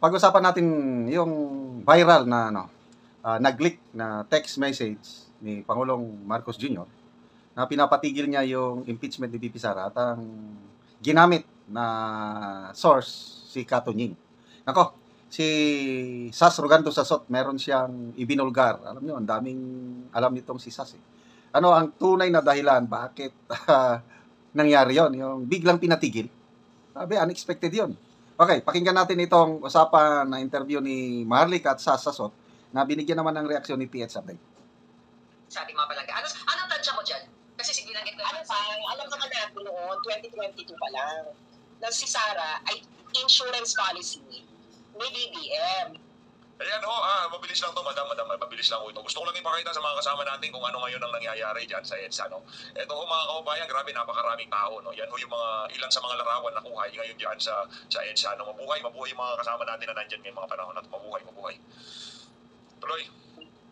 pag-usapan natin yung viral na nag-leak na text message ni Pangulong Marcos Jr. na pinapatigil niya yung impeachment ni VP Sara at ang ginamit na source si Kato Nying. Nako, si Sas Roganto Sasot, meron siyang ibinulgar. Alam niyo, ang daming alam nitong si Sas. Ano ang tunay na dahilan bakit nangyari yon? Yung biglang pinatigil. Sabi, unexpected yon. Okay, pakinggan natin itong usapan na interview ni Marlic at Sas Sasot na binigyan naman ng reaksyon ni PH Update. Sa ating mga palangga. Anong tansya mo dyan? Kasi sige lang ito. Alam naman natin noon, 2022 pa lang, na si Sara ay insurance policy ni BBM. Ayan mabilis lang to, madam, mabilis lang ito. Gusto ko lang ipakita sa mga kasama natin kung ano ngayon ang nangyayari dyan sa EDSA, no? Ito mga kababayan, grabe, napakaraming tao, no? Yan yung mga, ilan sa mga larawan na kuhay ngayon dyan sa EDSA, no? Mabuhay yung mga kasama natin na nandyan ngayong mga panahon at mabuhay. Tuloy.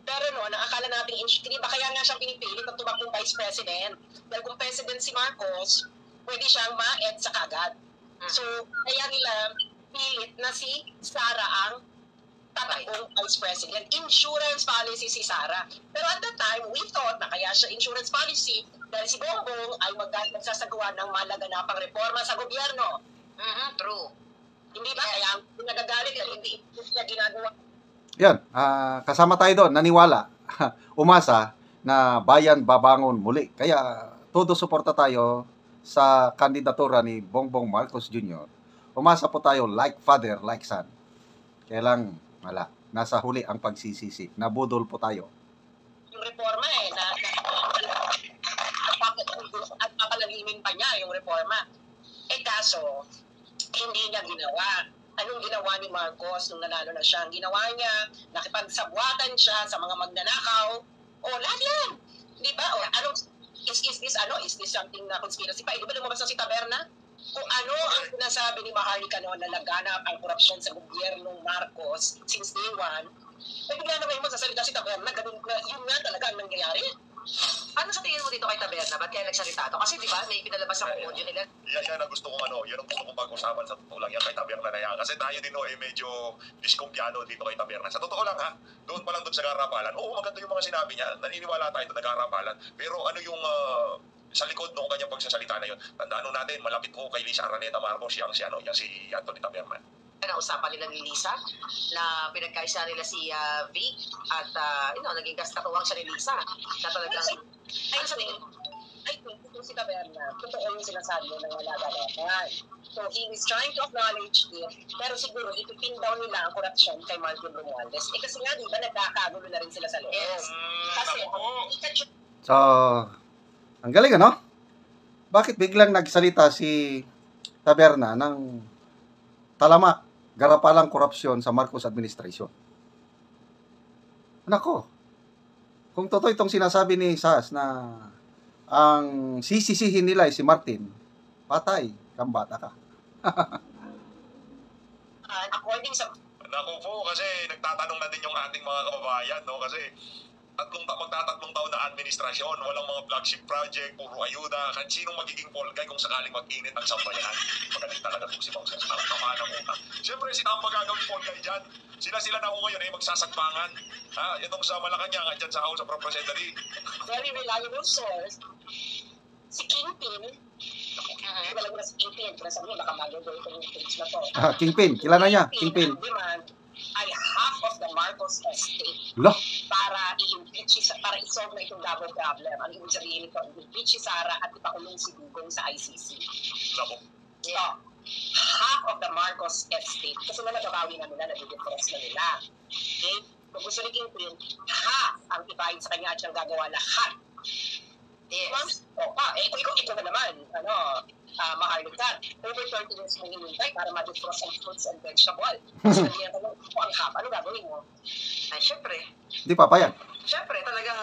Pero no, akala natin, di ba kaya nga siyang pinipilit na tumakbong vice president? Dahil kung president si Marcos, pwede siyang ma-EDSA kagad. So, kaya nila pilit na si Sara ang tatakbong vice president. Insurance policy si Sara. Pero at that time, we thought na kaya siya insurance policy dahil si Bongbong ay magsasagawa ng malaganapang reforma sa gobyerno. True. Hindi ba? Kaya nagagalit at hindi niya ginagawa. Yan, kasama tayo doon, naniwala, umasa na bayan babangon muli. Kaya todo suporta tayo sa kandidatura ni Bongbong Marcos Jr. Umasa po tayo like father, like son. Kaya lang, wala. Nasa huli ang pagsisisi. Nabudol po tayo. Yung reforma at papalagimin pa niya yung reforma. Kaso, hindi niya ginawa. Anong ginawa ni Marcos nung nanalo na siya? Ang ginawa niya, nakipagsabwatan siya sa mga magnanakaw. Lahat yan. Di ba? Is this something na conspiracy pa? Di ba lumabas na si Taberna? Kung ano ang sinasabi ni Maharlika noon na laganap ang korupsyon sa gobyernong Marcos since day one, bigla naman yung magsasalita si Taberna, ganun na, yun nga talaga ang nangyayari. Ano sa tingin mo dito kay Taberna? Ba't kaya nagsalita to? Kasi di ba, may pinalabas ang audio nila. Yan ang gusto kong yan ang gusto kong pag-usapan sa totoo lang yan kay Taberna na yan. Kasi tayo din medyo diskumpiyado dito kay Taberna. Sa totoo lang doon pa lang doon sa garapalan. Oo, maganda yung mga sinabi niya. Naniniwala tayo doon nag-garapalan. Pero ano yung sa likod ng kanyang pagsasalita na yun? Tandaan natin, malapit ko kay Lisa Araneta Marcos si Anthony Taberna. Nausapan nila ni Lisa na pinagkaisa nila si Vic at naging kastatuwang siya ni Lisa na talagang Ayun sa tingin, I think kung si Taberna, totoo yung sinasabi ng wala galawan. So he is trying to acknowledge it, pero siguro ipipin down nila ang korupsyon kay Martin Romualdez. Kasi nga, di ba, nagkakagulo na rin sila sa loob. Yes. Kasi, So, ang galing Bakit biglang nagsalita si Taberna ng talamak, garapalang korupsyon sa Marcos administration? Nako, kung totoo itong sinasabi ni Sas na ang sisisihin nila ay si Martin, patay, kambata ka. according sa... Naku po, kasi nagtatanong na din yung ating mga kababayan, no? Kasi magtatatlong taon na administrasyon, walang mga flagship project, puro ayuda, kahit sinong magiging Paul Guy kung sakaling mag-init ang sambayanan. Magaling talaga po si Bangsa. Ang kamana mo. Siyempre, sila ang magagawin Paul Guy dyan. Sila na ako ngayon magsasagbangan. Itong sa Malacanang, dyan sa House of Representatives. Very reliable source. Si Kingpin, wala mo na si Kingpin, kaya sabi niya, baka magawa itong page na to. Kingpin, kilala niya, Kingpin. Ang demand ay half of the Marcos estate para i-impeach, para isolve na itong double problem. Ang ibig sabihin nito, i-impeach si Sara at ipakulong si Dugong sa ICC. Naku. So, half of the Marcos estate, kasi na nagabawi na nila, nag-depress na nila. Okay? Kung gusto ni Kingpin, half ang ibahin sa kanya at siyang gagawa lahat. Yes. Ikaw na naman, Maharlika, over 30 years mo hinintay para ma-defrost ang fruits and vegetable. Kasi nandiyan ka lang, ang half, ano gagawin mo? Ay, syempre. Hindi papayag. Syempre, talagang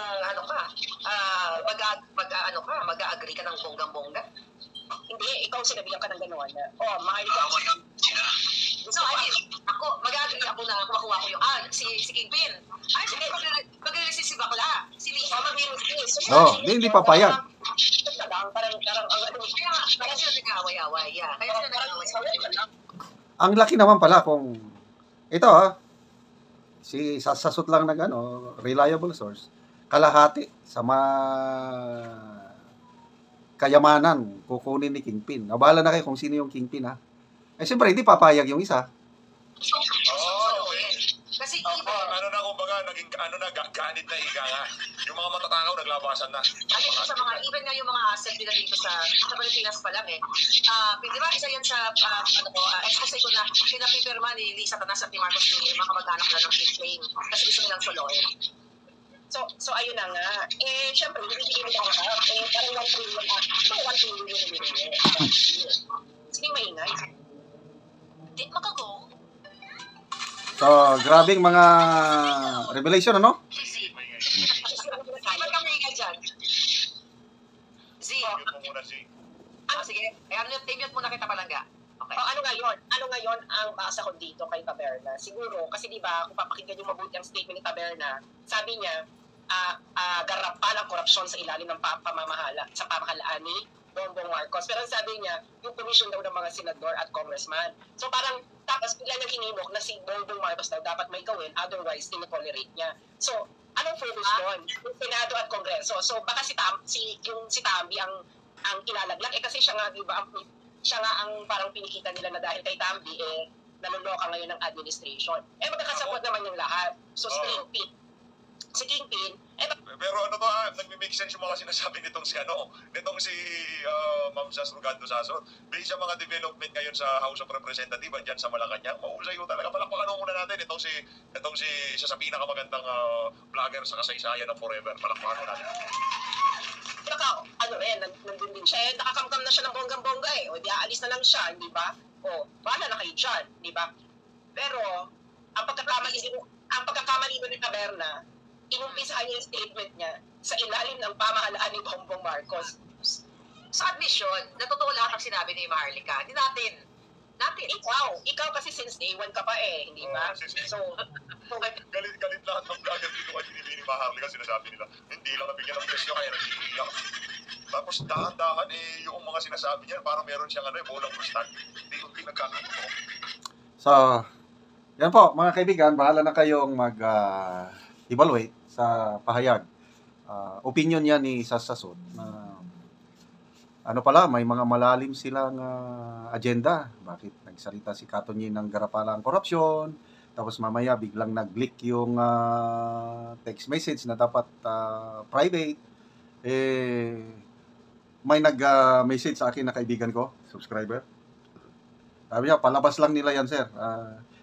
mag-a-agree ka ng bonggang-bongga. Hindi, ikaw sinabihan ka ng gano'n. Maharlika. So, ako, mag-a-agree ako na kumakuha ko yung, si Kingpin. Ay, sige, mag-release si Bakla. Si Lisa, mag-release. Hindi papayag. Kaya sila nag-away-away. Kaya sila nag-away-away. Ang laki naman pala kung ito si sasasot lang ng reliable source, kalahati sa kayamanan kukunin ni Kingpin. Nabala na kayo kung sino yung Kingpin siyempre hindi papayag yung isa. Kasi kumbaga, naging ganit na ika nga. Yung mga matatakaw, naglabasan na. sa mga, even nga yung mga asset nila dito sa Pilipinas pa lang di ba, isa yan sa, expose ko na pinapipirma ni Lisa Tanas at ni Marcos Jr., mga kamag-anak na ng claim kasi gusto nilang soloyin. So ayun na nga. Syempre, hindi mo lahat. Parang 1 trillion. 1 trillion yung binili. Sige, maingay. Di makago. So, grabing mga revelation, ano? Ba't kami ingay dyan? Z. Sige. Timute muna kita palangga. Okay. Ano ngayon ang basa ko dito kay Taberna? Siguro, kasi di ba, kung papakinggan yung mabuti ang statement ni Taberna, sabi niya, garapan ang korupsyon sa ilalim ng pamahalaan ni Bongbong Marcos. Pero sabi niya, yung commission daw ng mga senador at congressman. So parang, tapos bigla niyang hinimok na si Bongbong Marcos daw dapat may gawin, otherwise, tinotolerate niya. So, anong focus doon? Yung Senado at Kongreso. So, baka si Tambi ang ilalaglag. Kasi siya nga, di ba, siya nga ang parang pinikita nila na dahil kay Tambi, nanuloka ngayon ng administration. Magkakasapot naman yung lahat. So, si Kingpin, pero nagme-make sense yung mga sinasabi nitong si Ma'am Sas Rugando Sason. Based sa mga development ngayon sa House of Representatives dyan sa Malacanang, mahusay ko talaga. Palakpakan muna natin itong si isa sa pinakamagandang vlogger sa kasaysayan ng Forever. Palakpakan mo natin. nandun din siya. Nakakamkam na siya ng bonggang-bongga O di aalis na lang siya, di ba? Bahala na kayo dyan, di ba? Pero, ang pagkakamali ni Taberna, inumpisahan niya yung statement niya sa ilalim ng pamahalaan ni Bongbong Marcos. Sa admission, natotoo lahat ang sinabi ni Maharlika. Hindi natin. Ikaw kasi since day one ka pa hindi ba? So, galit lahat ng vlogger dito kasi ni Maharlika sinasabi nila. Hindi lang nabigyan ng presyo kaya nag-iiyak. Tapos dahan-dahan yung mga sinasabi niya, parang meron siyang bolang krustal. Hindi yung pinagkakataon. So, yan po, mga kaibigan, bahala na kayong mag-evaluate sa pahayag. Opinion niya ni Sasasot na may mga malalim silang agenda. Bakit nagsalita si Katonyi ng garapalang korupsyon, tapos mamaya biglang nag-leak yung text message na dapat private. May nag-message sa akin na kaibigan ko, subscriber. Sabi niya, palabas lang nila yan, sir.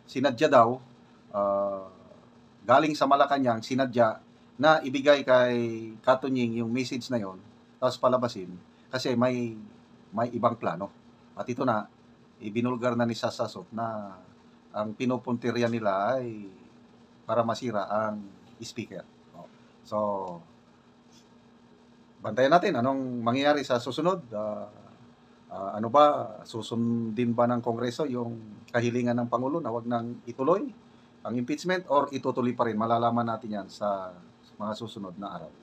Sinadya daw, galing sa Malacanang, sinadya na ibigay kay Katonying yung message na yon, tapos palabasin kasi may ibang plano. At ito na, ibinulgar na ni Sasasot na ang pinupuntirya nila ay para masira ang speaker. So, bantayan natin anong mangyayari sa susunod. Susundin ba ng Kongreso yung kahilingan ng Pangulo na wag nang ituloy ang impeachment or itutuloy pa rin? Malalaman natin yan sa mga susunod na araw.